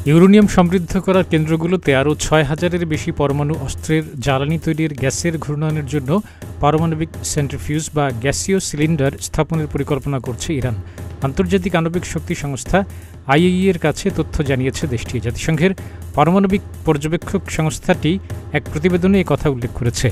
Uranium সমৃদ্ধ করার কেন্দ্রগুলোতে আরও ৬,০০০-এর বেশি পরমাণু অস্ত্রের জ্বালানি তৈরির গ্যাসের ঘূর্ণয়নের জন্য পারমাণবিক সেন্ট্রিফিউজ বা গ্যাসীয় সিলিন্ডার স্থাপনের পরিকল্পনা করছে ইরান। আন্তর্জাতিক আণবিক শক্তি সংস্থা আইএইএ এর কাছে তথ্য জানিয়েছে দেশটি। জাতিসংঘের পারমাণবিক পর্যবেক্ষক সংস্থাটি এক প্রতিবেদনে এ কথা উল্লেখ করেছে।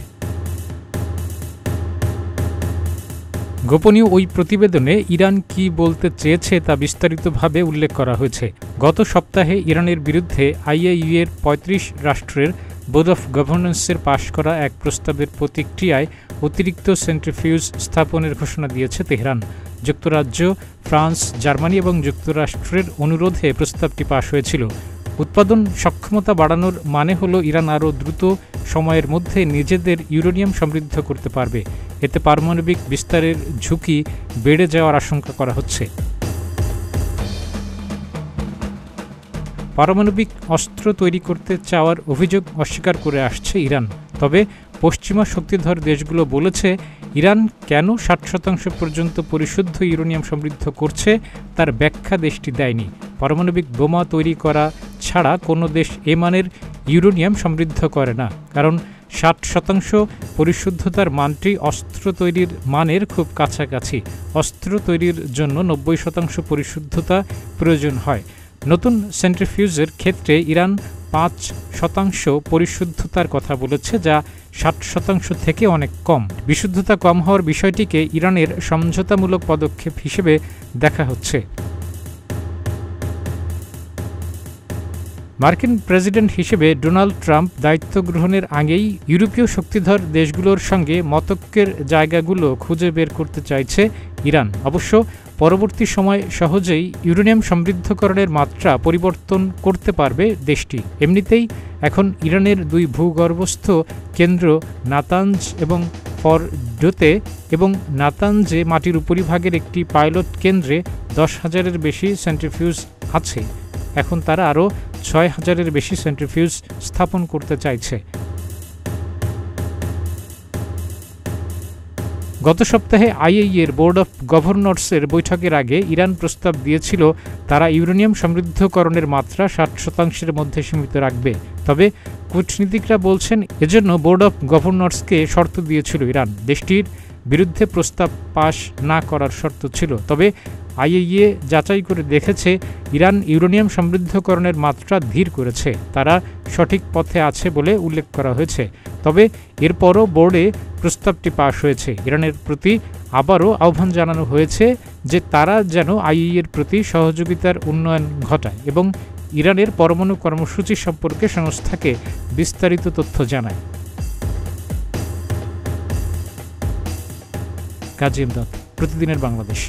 গোপনীয় ওই প্রতিবেদনে ইরান কি বলতে চেয়েছে তা বিস্তারিতভাবে উল্লেখ করা হয়েছে। গত সপ্তাহে ইরানের বিরুদ্ধে আইএইএর ৩৫ রাষ্ট্রের বোর্ড অফ গভর্নেন্সের পাশ করা এক প্রস্তাবের প্রতিক্রিয়ায় অতিরিক্ত সেন্ট্রিফিউজ স্থাপনের ঘোষণা দিয়েছে তেহরান। যুক্তরাজ্য, ফ্রান্স, জার্মানি এবং যুক্তরাষ্ট্রের অনুরোধে প্রস্তাবটি পাশ হয়েছিল। উৎপাদন সক্ষমতা বাড়ানোর মানে হল ইরান আরও দ্রুত সময়ের মধ্যে নিজেদের ইউরেনিয়াম সমৃদ্ধ করতে পারবে। এতে পারমাণবিক বিস্তারের ঝুঁকি বেড়ে যাওয়ার আশঙ্কা করা হচ্ছে। পারমাণবিক অস্ত্র তৈরি করতে চাওয়ার অভিযোগ অস্বীকার করে আসছে ইরান। তবে পশ্চিমা শক্তিধর দেশগুলো বলেছে ইরান কেন ৬০% পর্যন্ত পরিশুদ্ধ ইউরেনিয়াম সমৃদ্ধ করছে তার ব্যাখ্যা দেশটি দেয়নি। পারমাণবিক বোমা তৈরি করা ছাড়া কোনো দেশ এ মানের ইউরেনিয়াম সমৃদ্ধ করে না, কারণ ৬০% পরিশুদ্ধতার মানটি অস্ত্র তৈরির মানের খুব কাছাকাছি। অস্ত্র তৈরির জন্য ৯০% পরিশুদ্ধতা প্রয়োজন হয়। নতুন সেন্ট্রিফিউজের ক্ষেত্রে ইরান ৫% পরিশুদ্ধতার কথা বলেছে, যা ৬০% থেকে অনেক কম। বিশুদ্ধতা কম হওয়ার বিষয়টিকে ইরানের সমঝোতামূলক পদক্ষেপ হিসেবে দেখা হচ্ছে। মার্কিন প্রেসিডেন্ট হিসেবে ডোনাল্ড ট্রাম্প দায়িত্ব গ্রহণের আগেই ইউরোপীয় শক্তিধর দেশগুলোর সঙ্গে মতৈক্যের জায়গাগুলো খুঁজে বের করতে চাইছে ইরান। অবশ্য পরবর্তী সময় সহজেই ইউরেনিয়াম সমৃদ্ধকরণের মাত্রা পরিবর্তন করতে পারবে দেশটি। এমনিতেই এখন ইরানের ২ ভূগর্ভস্থ কেন্দ্র নাতানজ এবং ফরডোতে এবং নাতানজে মাটির উপরিভাগের একটি পাইলট কেন্দ্রে ১০,০০০-এর বেশি সেন্ট্রিফিউজ আছে। এখন তারা আরও ৬,০০০-এর বেশি সেন্ট্রিফিউজ স্থাপন করতে চাইছে। গত সপ্তাহে আইএইএর বোর্ড অফ গভর্নর্সের বৈঠকের আগে ইরান প্রস্তাব দিয়েছিল তারা ইউরেনিয়াম সমৃদ্ধকরণের মাত্রা ৬০%-এর মধ্যে সীমিত রাখবে। তবে কূটনীতিকরা বলছেন এজন্য বোর্ড অফ গভর্নর্সকে শর্ত দিয়েছিল ইরান। দেশটির বিরুদ্ধে প্রস্তাব পাশ না করার শর্ত ছিল। তবে আইএইএ যাচাই করে দেখেছে ইরান ইউরেনিয়াম সমৃদ্ধকরণের মাত্রা ধীর করেছে। তারা সঠিক পথে আছে বলে উল্লেখ করা হয়েছে। তবে এরপরও বোর্ডে প্রস্তাবটি পাশ হয়েছে। ইরানের প্রতি আবারও আহ্বান জানানো হয়েছে যে তারা যেন আইএইএর প্রতি সহযোগিতার উন্নয়ন ঘটায় এবং ইরানের পরমাণু কর্মসূচি সম্পর্কে সংস্থাকে বিস্তারিত তথ্য জানায়। কাজী ইমদাদ, প্রতিদিনের বাংলাদেশ।